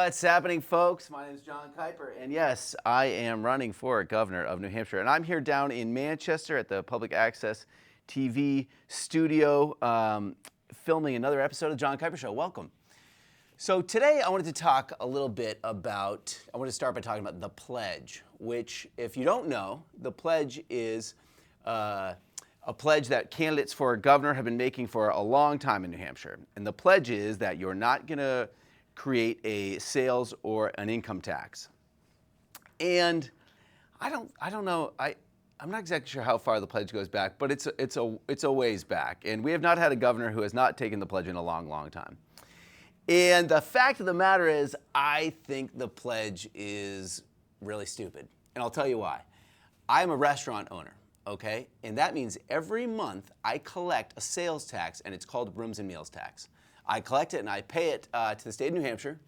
What's happening, folks? My name is Jon Kiper, and yes, I am running for governor of New Hampshire. And I'm here down in Manchester at the Public Access TV studio, filming another episode of the Jon Kiper Show. Welcome. So today I wanted to talk a little bit about, I want to start by talking about the pledge, which, if you don't know, the pledge is a pledge that candidates for governor have been making for a long time in New Hampshire. And the pledge is that you're not going to create a sales or an income tax. And I don't know, I'm not exactly sure how far the pledge goes back, but it's a ways back. And we have not had a governor who has not taken the pledge in a long, long time. And the fact of the matter is, I think the pledge is really stupid. And I'll tell you why. I'm a restaurant owner, okay? And that means every month I collect a sales tax, and it's called rooms and meals tax. I collect it and I pay it to the state of New Hampshire,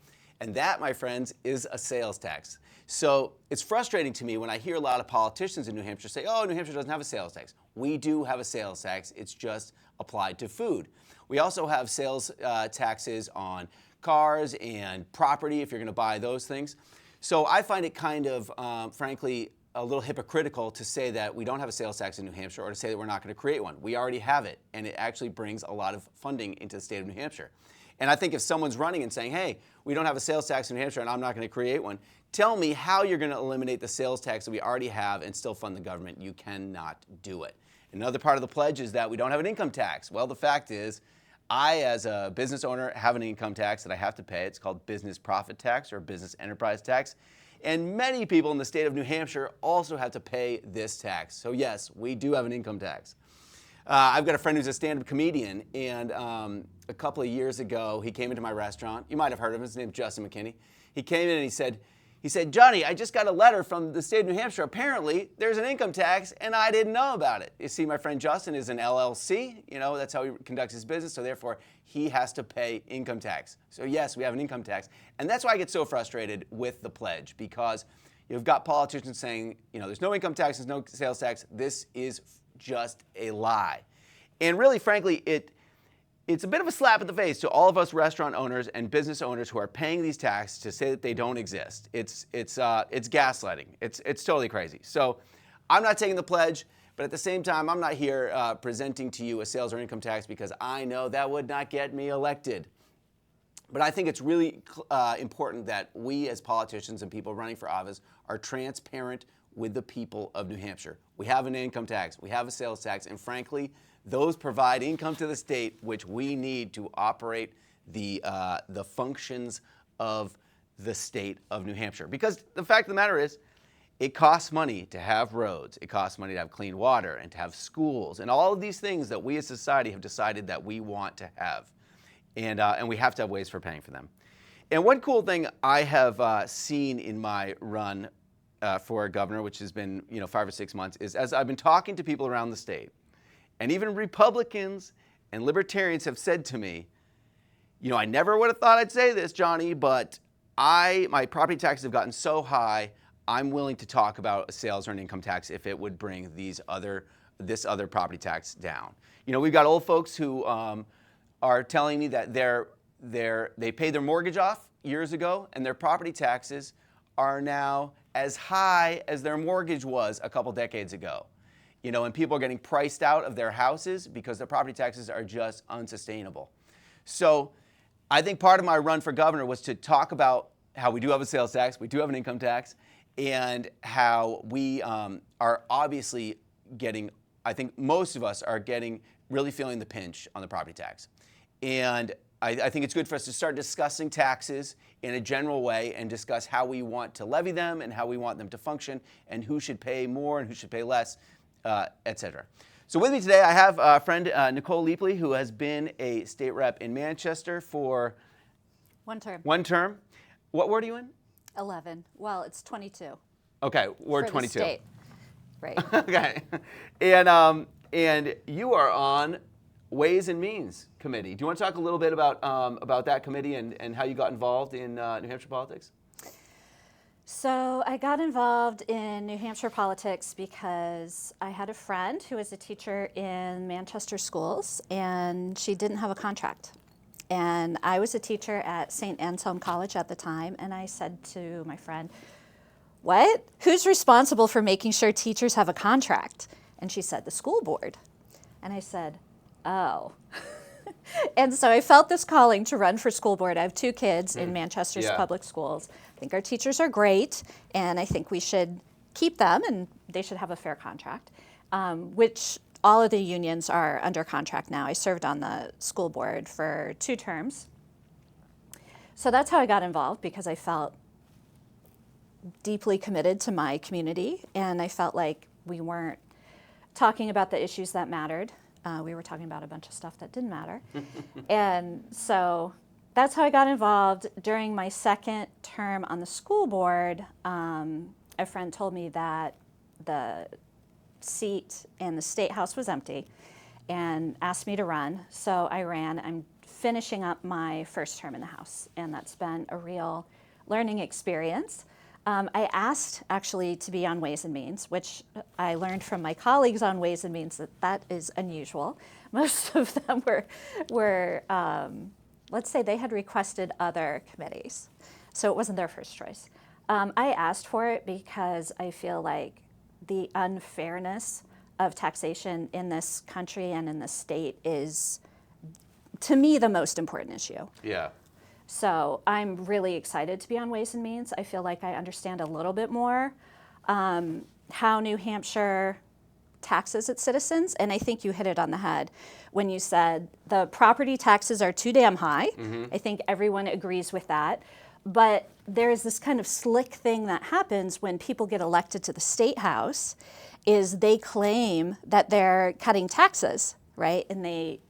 and that, my friends, is a sales tax. So it's frustrating to me when I hear a lot of politicians in New Hampshire say, oh, New Hampshire doesn't have a sales tax. We do have a sales tax. It's just applied to food. We also have sales taxes on cars and property if you're going to buy those things. So I find it kind of, frankly, a little hypocritical to say that we don't have a sales tax in New Hampshire or to say that we're not going to create one. We already have it, and it actually brings a lot of funding into the state of New Hampshire. And I think if someone's running and saying, hey, we don't have a sales tax in New Hampshire and I'm not going to create one, tell me how you're going to eliminate the sales tax that we already have and still fund the government. You cannot do it. Another part of the pledge is that we don't have an income tax. Well, the fact is, I, as a business owner, have an income tax that I have to pay. It's called business profit tax or business enterprise tax. And many people in the state of New Hampshire also have to pay this tax. So yes, we do have an income tax. I've got a friend who's a stand-up comedian, and a couple of years ago, he came into my restaurant. You might have heard of him. His name's Justin McKinney. He came in and he said, Johnny, I just got a letter from the state of New Hampshire. Apparently, there's an income tax, and I didn't know about it. You see, my friend Justin is an LLC. You know, that's how he conducts his business, so therefore, he has to pay income tax. So yes, we have an income tax. And that's why I get so frustrated with the pledge, because you've got politicians saying, you know, there's no income tax, there's no sales tax. This is just a lie. And really, frankly, it's a bit of a slap in the face to all of us restaurant owners and business owners who are paying these taxes to say that they don't exist. It's gaslighting. It's totally crazy. So I'm not taking the pledge, but at the same time, I'm not here presenting to you a sales or income tax because I know that would not get me elected. But I think it's really important that we as politicians and people running for office are transparent with the people of New Hampshire. We have an income tax, we have a sales tax, and frankly, those provide income to the state, which we need to operate the functions of the state of New Hampshire. Because the fact of the matter is, it costs money to have roads, it costs money to have clean water, and to have schools, and all of these things that we as society have decided that we want to have. And we have to have ways for paying for them. And one cool thing I have seen in my run for governor, which has been 5 or 6 months, is as I've been talking to people around the state, and even Republicans and libertarians have said to me, I never would have thought I'd say this, Johnny, but my property taxes have gotten so high, I'm willing to talk about a sales or an income tax if it would bring this other property tax down. We've got old folks who are telling me that they paid their mortgage off years ago, and their property taxes are now as high as their mortgage was a couple decades ago. And people are getting priced out of their houses because their property taxes are just unsustainable. So I think part of my run for governor was to talk about how we do have a sales tax, we do have an income tax, and how we are obviously getting, I think most of us are really feeling the pinch on the property tax. And I think it's good for us to start discussing taxes in a general way and discuss how we want to levy them and how we want them to function and who should pay more and who should pay less, etc. So with me today, I have a friend, Nicole Leapley, who has been a state rep in Manchester for one term. One term. What ward are you in? 11. Well, it's 22. Okay, Ward for 22. The state. Right. Okay, and you are on Ways and Means Committee. Do you want to talk a little bit about that committee and how you got involved in New Hampshire politics? So I got involved in New Hampshire politics because I had a friend who was a teacher in Manchester schools, and she didn't have a contract. And I was a teacher at St. Anselm College at the time, and I said to my friend, "What? Who's responsible for making sure teachers have a contract?" And she said, "The school board." And I said, "Oh." And so I felt this calling to run for school board. I have 2 kids in Manchester's public schools. I think our teachers are great, and I think we should keep them, and they should have a fair contract, which all of the unions are under contract now. I served on the school board for 2 terms. So that's how I got involved, because I felt deeply committed to my community, and I felt like we weren't talking about the issues that mattered. We were talking about a bunch of stuff that didn't matter. And so that's how I got involved. During my 2nd term on the school board, a friend told me that the seat in the State House was empty and asked me to run. So I ran. I'm finishing up my 1st term in the House, and that's been a real learning experience. I asked actually to be on Ways and Means, which I learned from my colleagues on Ways and Means that is unusual. Most of them were let's say they had requested other committees, so it wasn't their first choice. I asked for it because I feel like the unfairness of taxation in this country and in this state is, to me, the most important issue. Yeah. So I'm really excited to be on Ways and Means. I feel like I understand a little bit more how New Hampshire taxes its citizens, and I think you hit it on the head when you said the property taxes are too damn high. I think everyone agrees with that. But there's this kind of slick thing that happens when people get elected to the State House, is they claim that they're cutting taxes, right? And they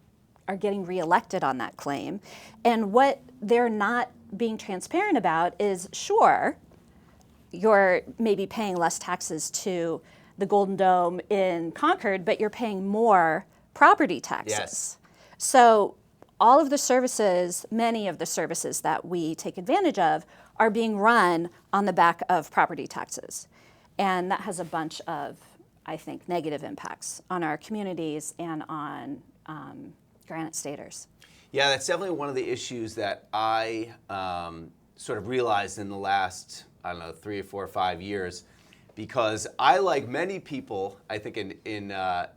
are getting reelected on that claim. And what they're not being transparent about is, sure, you're maybe paying less taxes to the Golden Dome in Concord, but you're paying more property taxes. Yes. So all of the services, many of the services that we take advantage of, are being run on the back of property taxes. And that has a bunch of, I think, negative impacts on our communities and on Granite Staters. Yeah, that's definitely one of the issues that I sort of realized in the last, 3 or 4 or 5 years, because I, like many people, I think in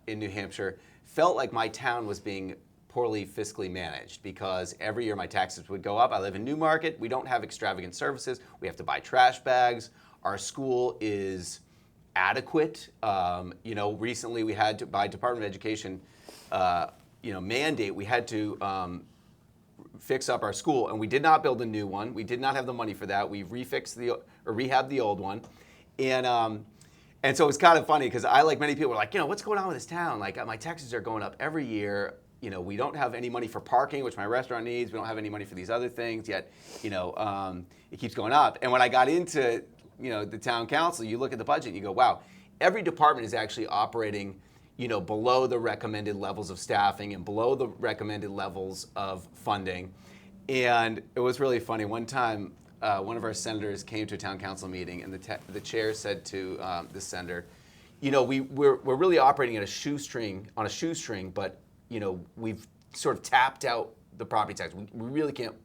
New Hampshire, felt like my town was being poorly fiscally managed, because every year my taxes would go up. I live in Newmarket. We don't have extravagant services. We have to buy trash bags. Our school is adequate. Recently we had to, by Department of Education, mandate, we had to fix up our school, and we did not build a new one. We did not have the money for that. We rehabbed the old one, and so it was kind of funny, because I, like many people, were like, what's going on with this town? Like, my taxes are going up every year. We don't have any money for parking, which my restaurant needs. We don't have any money for these other things yet. It keeps going up. And when I got into the town council, you look at the budget and you go, wow, every department is actually operating below the recommended levels of staffing and below the recommended levels of funding. And it was really funny. One time, one of our senators came to a town council meeting, and the chair said to the senator, we're really operating on a shoestring, but we've sort of tapped out the property tax. We really can't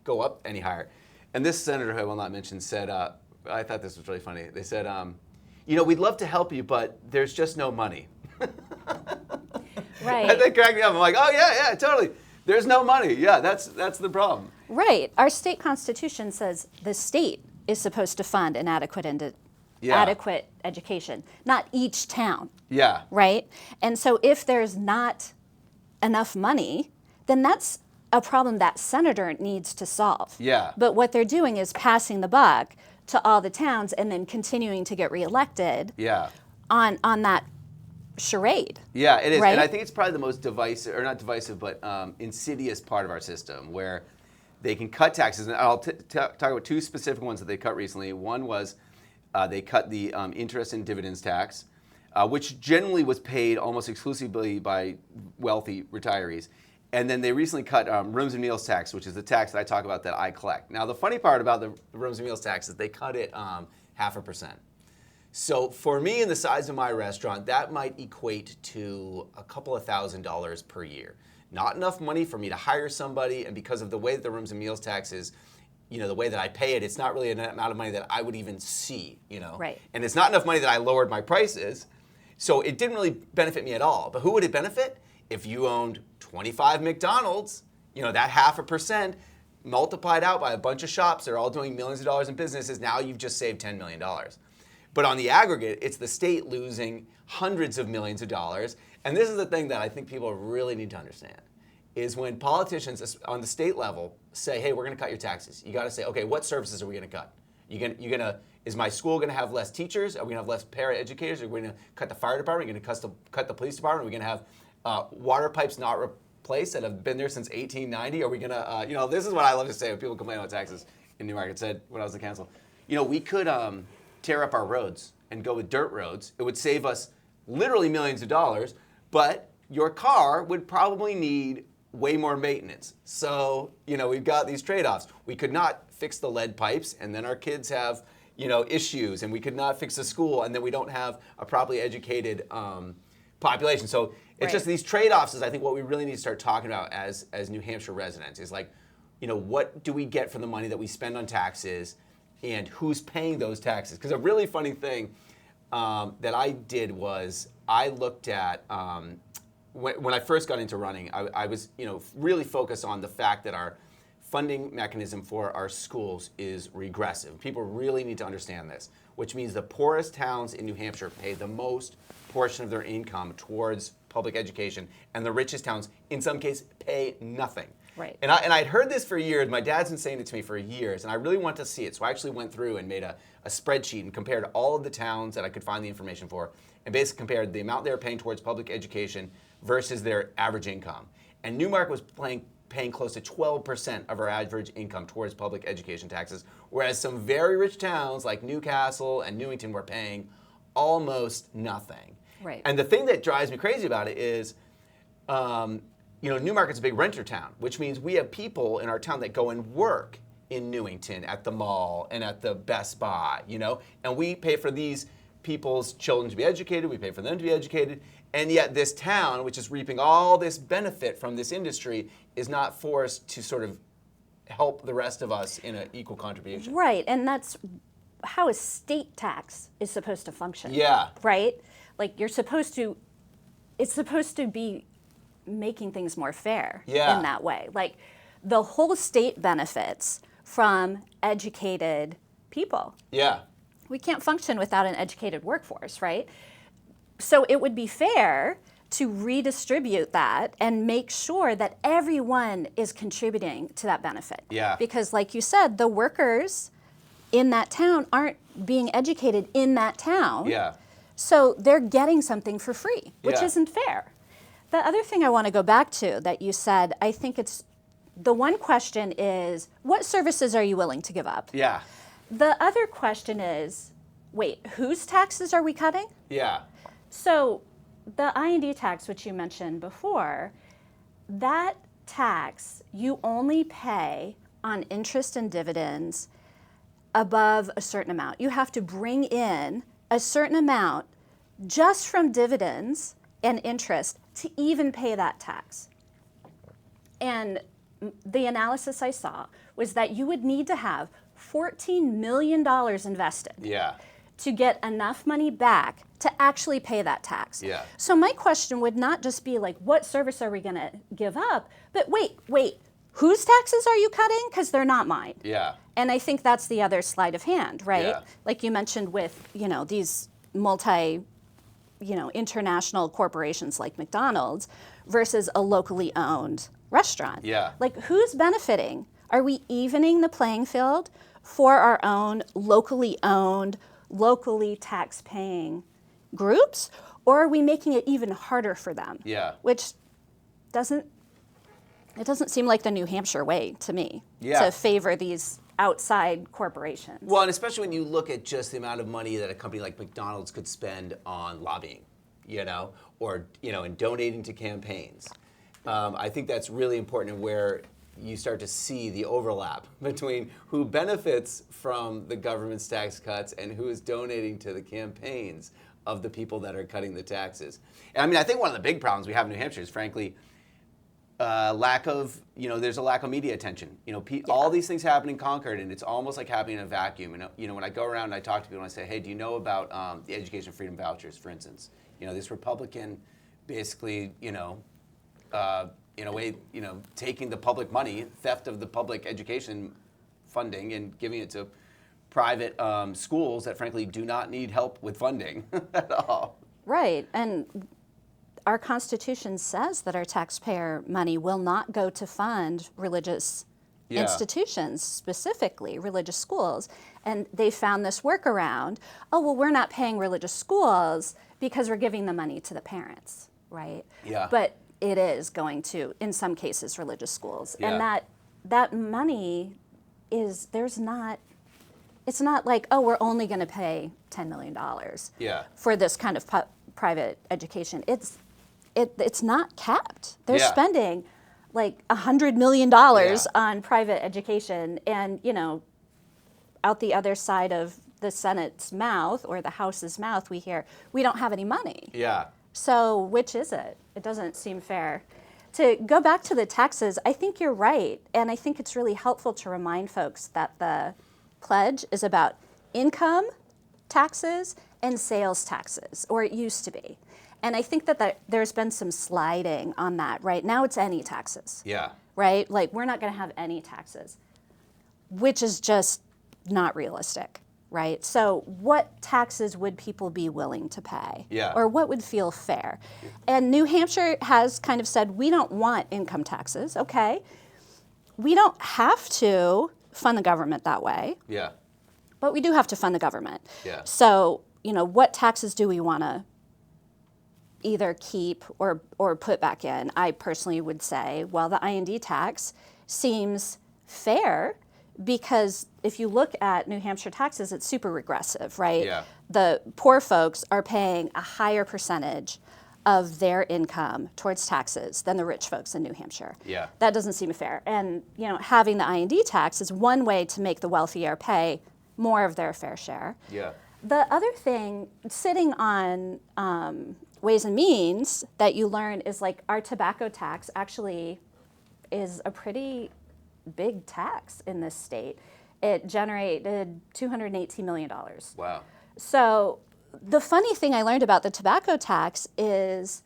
go up any higher. And this senator, who I will not mention, said, I thought this was really funny. They said, we'd love to help you, but there's just no money. Right. And they cracked me up. I'm like, oh yeah, totally. There's no money. Yeah, that's the problem. Right. Our state constitution says the state is supposed to fund an adequate education, not each town. Yeah. Right? And so if there's not enough money, then that's a problem that senator needs to solve. Yeah. But what they're doing is passing the buck to all the towns and then continuing to get reelected. Yeah. On that charade. Yeah, it is. Right? And I think it's probably the most divisive, or not divisive, but insidious part of our system, where they can cut taxes. And I'll talk about 2 specific ones that they cut recently. One was they cut the interest and dividends tax, which generally was paid almost exclusively by wealthy retirees. And then they recently cut rooms and meals tax, which is the tax that I talk about that I collect. Now, the funny part about the rooms and meals tax is they cut it 0.5%. So for me, in the size of my restaurant, that might equate to a couple of $1,000s per year. not enough money for me to hire somebody, and because of the way that the rooms and meals tax is, the way that I pay it, it's not really an amount of money that I would even see, Right. And it's not enough money that I lowered my prices, so it didn't really benefit me at all. But who would it benefit? If you owned 25 McDonald's, that 0.5% multiplied out by a bunch of shops, they're all doing millions of dollars in businesses, now you've just saved $10 million. But on the aggregate, it's the state losing hundreds of millions of dollars. And this is the thing that I think people really need to understand, is when politicians on the state level say, hey, we're going to cut your taxes, you got to say, okay, what services are we going to cut? Is my school going to have less teachers? Are we going to have less para-educators? Are we going to cut the fire department? Are we going to cut the police department? Are we going to have water pipes not replaced that have been there since 1890? Are we going to, this is what I love to say when people complain about taxes in Newmarket. Said when I was in council, we could tear up our roads and go with dirt roads. It would save us literally millions of dollars, but your car would probably need way more maintenance. So, we've got these trade-offs. We could not fix the lead pipes, and then our kids have, issues, and we could not fix the school, and then we don't have a properly educated population. So it's just these trade-offs is I think what we really need to start talking about as New Hampshire residents is like, what do we get for the money that we spend on taxes, and who's paying those taxes? Because a really funny thing that I did was I looked at, when I first got into running, I was really focused on the fact that our funding mechanism for our schools is regressive. People really need to understand this, which means the poorest towns in New Hampshire pay the most portion of their income towards public education, and the richest towns, in some cases, pay nothing. Right. And I'd heard this for years. My dad's been saying it to me for years, and I really want to see it. So I actually went through and made a spreadsheet and compared all of the towns that I could find the information for, and basically compared the amount they were paying towards public education versus their average income. And Newmarket was paying close to 12% of our average income towards public education taxes, whereas some very rich towns like Newcastle and Newington were paying almost nothing. Right. And the thing that drives me crazy about it is, Newmarket's a big renter town, which means we have people in our town that go and work in Newington at the mall and at the Best Buy, and we pay for these people's children to be educated, we pay for them to be educated, and yet this town, which is reaping all this benefit from this industry, is not forced to sort of help the rest of us in an equal contribution. Right, and that's how a state tax is supposed to function. Yeah. Right? Like it's supposed to be making things more fair in that way. Like the whole state benefits from educated people. Yeah. We can't function without an educated workforce, right? So it would be fair to redistribute that and make sure that everyone is contributing to that benefit. Yeah. Because like you said, the workers in that town aren't being educated in that town. Yeah. So they're getting something for free, which isn't fair. The other thing I want to go back to that you said, I think it's, the one question is, what services are you willing to give up? Yeah. The other question is, wait, whose taxes are we cutting? Yeah. So the I&D tax, which you mentioned before, that tax you only pay on interest and dividends above a certain amount. You have to bring in a certain amount just from dividends and interest to even pay that tax. And the analysis I saw was that you would need to have $14 million invested to get enough money back to actually pay that tax. Yeah. So my question would not just be like, what service are we going to give up? But wait, whose taxes are you cutting? Because they're not mine. Yeah. And I think that's the other sleight of hand, right? Yeah. Like you mentioned with, these international corporations like McDonald's versus a locally owned restaurant. Yeah. Like who's benefiting? Are we evening the playing field for our own locally owned, locally tax-paying groups, or are we making it even harder for them? Yeah. Which doesn't seem like the New Hampshire way to me to favor these outside corporations. Well, and especially when you look at just the amount of money that a company like McDonald's could spend on lobbying, or in donating to campaigns. I think that's really important, where you start to see the overlap between who benefits from the government's tax cuts and who is donating to the campaigns of the people that are cutting the taxes. And I think one of the big problems we have in New Hampshire is, frankly, lack of, there's a lack of media attention. All these things happen in Concord, and it's almost like happening in a vacuum. And when I go around and I talk to people and I say, hey, do you know about the education freedom vouchers, for instance? This Republican basically, in a way, taking the public money, theft of the public education funding and giving it to private schools that frankly do not need help with funding at all. Right, and our Constitution says that our taxpayer money will not go to fund religious institutions, specifically religious schools. And they found this workaround. Oh, well, we're not paying religious schools because we're giving the money to the parents, right? Yeah. But it is going to, in some cases, religious schools. Yeah. And that money is, it's not like, oh, we're only going to pay $10 million for this kind of private education. It's not capped. They're spending like $100 million on private education, and out the other side of the Senate's mouth or the House's mouth, we hear we don't have any money. Yeah. So which is it? It doesn't seem fair. To go back to the taxes, I think you're right, and I think it's really helpful to remind folks that the pledge is about income taxes and sales taxes, or it used to be. And I think that there's been some sliding on that. Right now it's any taxes. Yeah. Right? Like, we're not going to have any taxes, which is just not realistic, right? So what taxes would people be willing to pay? Yeah. Or what would feel fair? And New Hampshire has kind of said, we don't want income taxes. Okay. We don't have to fund the government that way. Yeah. But we do have to fund the government. Yeah. So, what taxes do we want to either keep or put back in? I personally would say, well, the I&D tax seems fair because if you look at New Hampshire taxes, it's super regressive, right? Yeah. The poor folks are paying a higher percentage of their income towards taxes than the rich folks in New Hampshire. Yeah. That doesn't seem fair. And, having the I&D tax is one way to make the wealthier pay more of their fair share. Yeah. The other thing, sitting on Ways and Means, that you learn is like our tobacco tax actually is a pretty big tax in this state. It generated $218 million. Wow. So the funny thing I learned about the tobacco tax is,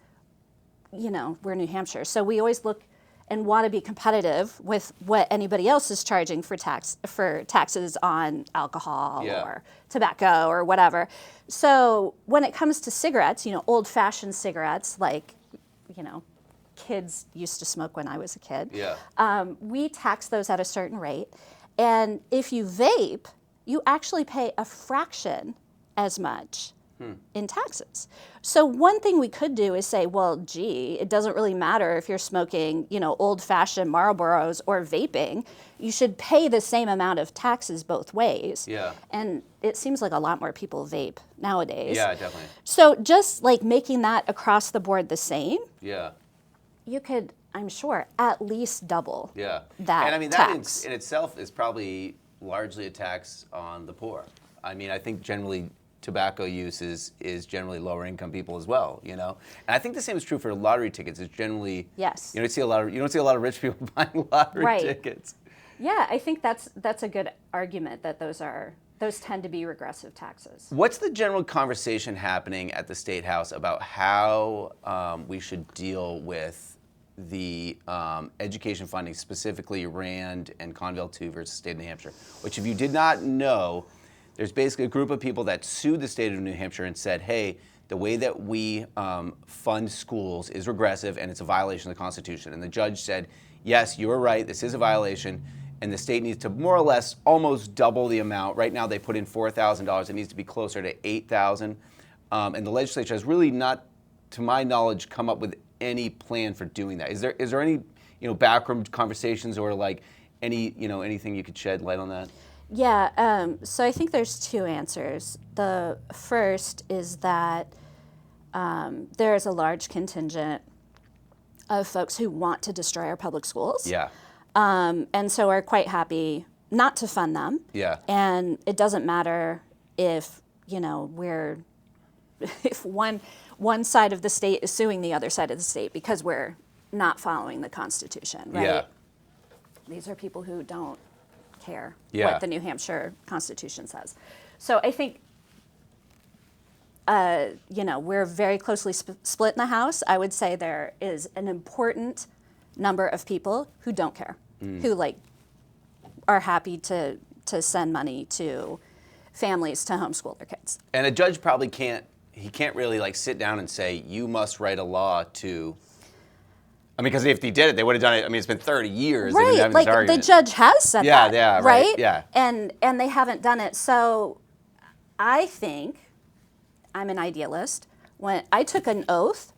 we're New Hampshire, so we always look and want to be competitive with what anybody else is charging for taxes on alcohol or tobacco or whatever. So when it comes to cigarettes, old-fashioned cigarettes like, kids used to smoke when I was a kid. Yeah. We tax those at a certain rate. And if you vape, you actually pay a fraction as much in taxes. So one thing we could do is say, well, gee, it doesn't really matter if you're smoking, old-fashioned Marlboros or vaping. You should pay the same amount of taxes both ways. Yeah. And it seems like a lot more people vape nowadays. Yeah, definitely. So just like making that across the board the same, Yeah. you could, I'm sure, at least double Yeah. that And I mean, tax. that in itself is probably largely a tax on the poor. I mean, I think generally tobacco use is generally lower income people as well, And I think the same is true for lottery tickets. It's generally Yes. You don't see a lot of rich people buying lottery tickets. Yeah, I think that's a good argument that those tend to be regressive taxes. What's the general conversation happening at the State House about how we should deal with the education funding, specifically Rand and Conville 2 versus State of New Hampshire, which if you did not know, there's basically a group of people that sued the state of New Hampshire and said, hey, the way that we fund schools is regressive and it's a violation of the Constitution. And the judge said, yes, you're right, this is a violation, and the state needs to more or less almost double the amount. Right now they put in $4,000, it needs to be closer to $8,000. And the legislature has really not, to my knowledge, come up with any plan for doing that. Is there any backroom conversations or like any anything you could shed light on that? Yeah, so I think there's two answers. The first is that there is a large contingent of folks who want to destroy our public schools. Yeah. And so are quite happy not to fund them. Yeah. And it doesn't matter if, if one side of the state is suing the other side of the state because we're not following the Constitution, right? Yeah. These are people who don't care Yeah. what the New Hampshire Constitution says. So I think, we're very closely split in the House. I would say there is an important number of people who don't care, who are happy to send money to families to homeschool their kids. And a judge probably can't really sit down and say, you must write a law to, because if he did it, they would have done it. It's been 30 years. Right, they've been having this the judge has said that, Yeah, right? right, yeah. And they haven't done it. So I think, I'm an idealist, when I took an oath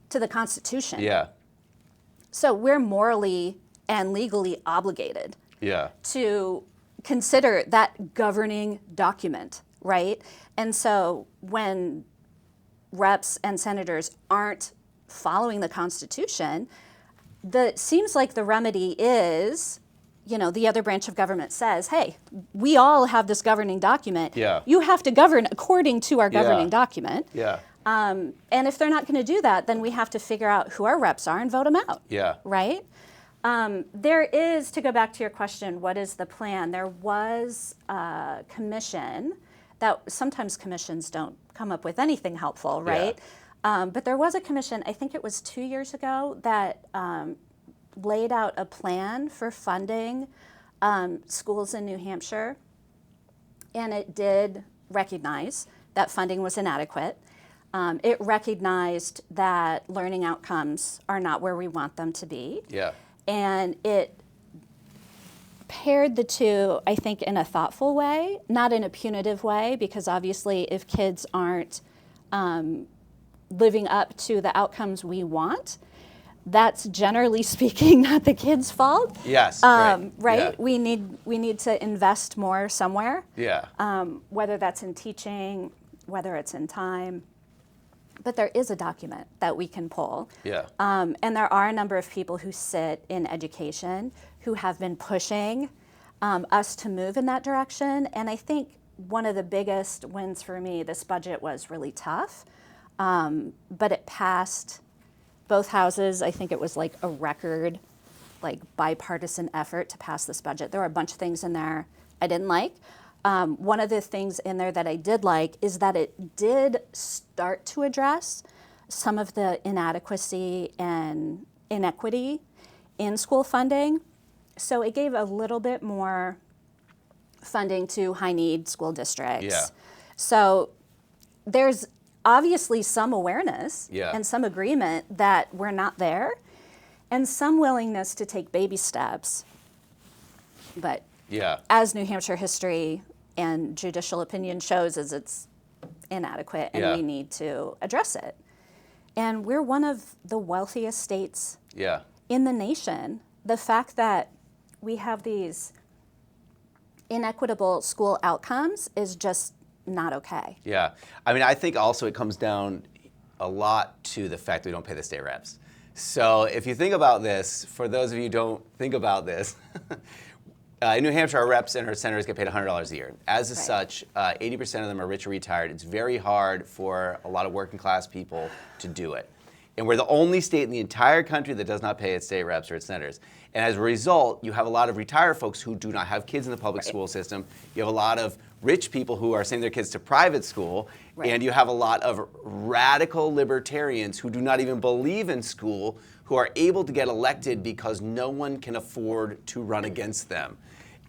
to the Constitution. Yeah, So we're morally and legally obligated yeah, to consider that governing document, right? And so when reps and senators aren't following the Constitution, seems like the remedy is, the other branch of government says, hey, we all have this governing document. Yeah. You have to govern according to our governing document. yeah, And if they're not going to do that, then we have to figure out who our reps are and vote them out. yeah. Right? There is, to go back to your question, what is the plan? There was a commission that sometimes commissions don't come up with anything helpful, right? But there was a commission, I think it was 2 years ago, that laid out a plan for funding schools in New Hampshire. And it did recognize that funding was inadequate. It recognized that learning outcomes are not where we want them to be. Yeah. And it paired the two, I think, in a thoughtful way, not in a punitive way, because obviously if kids aren't living up to the outcomes we want, that's generally speaking not the kids' fault. Yes. Right? Yeah. We need to invest more somewhere. Yeah. Whether that's in teaching, whether it's in time. But there is a document that we can pull. Yeah. And there are a number of people who sit in education who have been pushing us to move in that direction. And I think one of the biggest wins for me, this budget was really tough, but it passed both houses. I think it was a record, bipartisan effort to pass this budget. There were a bunch of things in there I didn't like. One of the things in there that I did like is that it did start to address some of the inadequacy and inequity in school funding. So it gave a little bit more funding to high-need school districts. Yeah. So there's obviously some awareness and some agreement that we're not there, and some willingness to take baby steps. But as New Hampshire history and judicial opinion shows, is it's inadequate, and we need to address it. And we're one of the wealthiest states in the nation. The fact that we have these inequitable school outcomes is just not okay. Yeah. I think also it comes down a lot to the fact that we don't pay the state reps. So if you think about this, for those of you who don't think about this, in New Hampshire, our reps and our senators get paid $100 a year. As such, 80% of them are rich or retired. It's very hard for a lot of working class people to do it. And we're the only state in the entire country that does not pay its state reps or its senators. And as a result, you have a lot of retired folks who do not have kids in the public school system. You have a lot of rich people who are sending their kids to private school. And you have a lot of radical libertarians who do not even believe in school, who are able to get elected because no one can afford to run against them.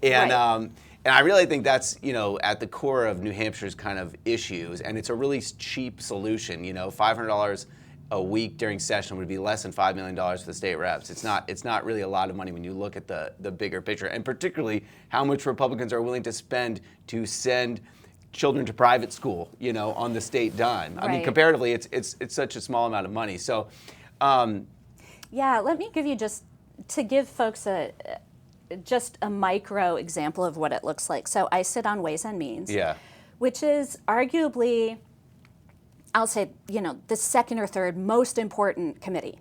And and I really think that's, at the core of New Hampshire's kind of issues. And it's a really cheap solution. $500 a week during session would be less than $5 million for the state reps. It's not really a lot of money when you look at the bigger picture, and particularly how much Republicans are willing to spend to send children to private school, on the state dime. I mean, comparatively, it's such a small amount of money. So, let me give you to give folks just a micro example of what it looks like. So I sit on Ways and Means, which is arguably, I'll say, the second or third most important committee.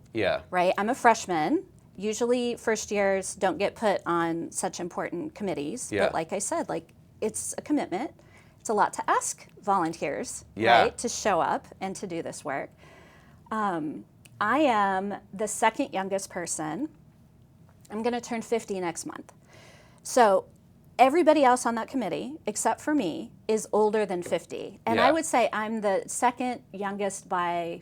Right? I'm a freshman. Usually first years don't get put on such important committees. But like I said, it's a commitment. It's a lot to ask volunteers, right, to show up and to do this work. I am the second youngest person. I'm going to turn 50 next month. So everybody else on that committee, except for me, is older than 50. And Yeah. I would say I'm the second youngest by,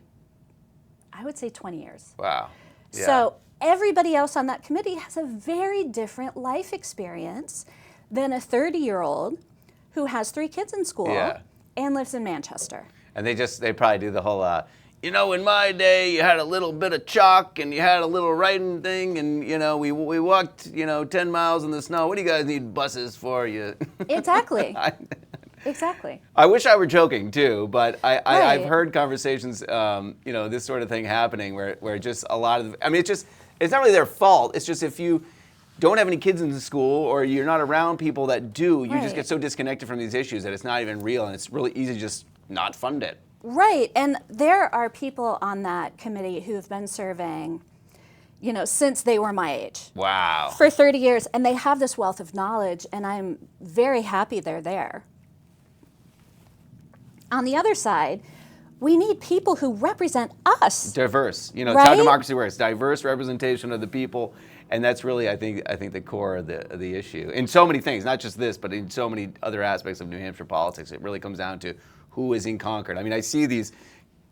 I would say 20 years. Wow. Yeah. So everybody else on that committee has a very different life experience than a 30-year-old who has 3 kids in school Yeah. and lives in Manchester. And they probably do the whole, in my day, you had a little bit of chalk and you had a little writing thing, and we walked 10 miles in the snow. What do you guys need buses for? You. Exactly. Exactly. I wish I were joking too, but I've Right. heard conversations, this sort of thing happening where just a lot of, it's not really their fault. It's just if you don't have any kids in the school or you're not around people that do, you just Right. get so disconnected from these issues that it's not even real, and it's really easy to just not fund it. Right. And there are people on that committee who've been serving, since they were my age. Wow. For 30 years, and they have this wealth of knowledge, and I'm very happy they're there. On the other side, we need people who represent us. Diverse. It's how Right? democracy works. Diverse representation of the people, and that's really, I think, the core of the issue. In so many things, not just this, but in so many other aspects of New Hampshire politics, it really comes down to who is in Concord. I see these,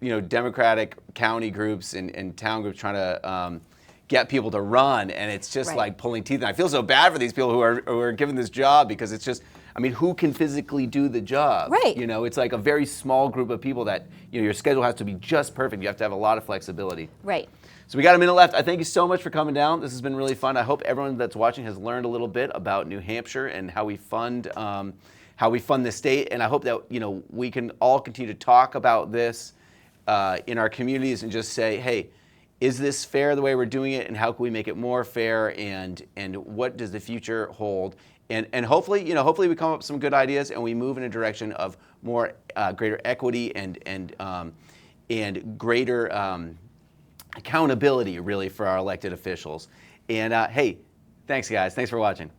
Democratic county groups and town groups trying to get people to run, and it's just Right. like pulling teeth. And I feel so bad for these people who are given this job, because it's just, who can physically do the job? Right. It's like a very small group of people that, your schedule has to be just perfect. You have to have a lot of flexibility. Right. So we got a minute left. I thank you so much for coming down. This has been really fun. I hope everyone that's watching has learned a little bit about New Hampshire and how we fund the state. And I hope that we can all continue to talk about this in our communities and just say, hey, is this fair the way we're doing it, and how can we make it more fair, and what does the future hold? And hopefully we come up with some good ideas and we move in a direction of more greater equity and greater accountability, really, for our elected officials. And hey, thanks guys. Thanks for watching.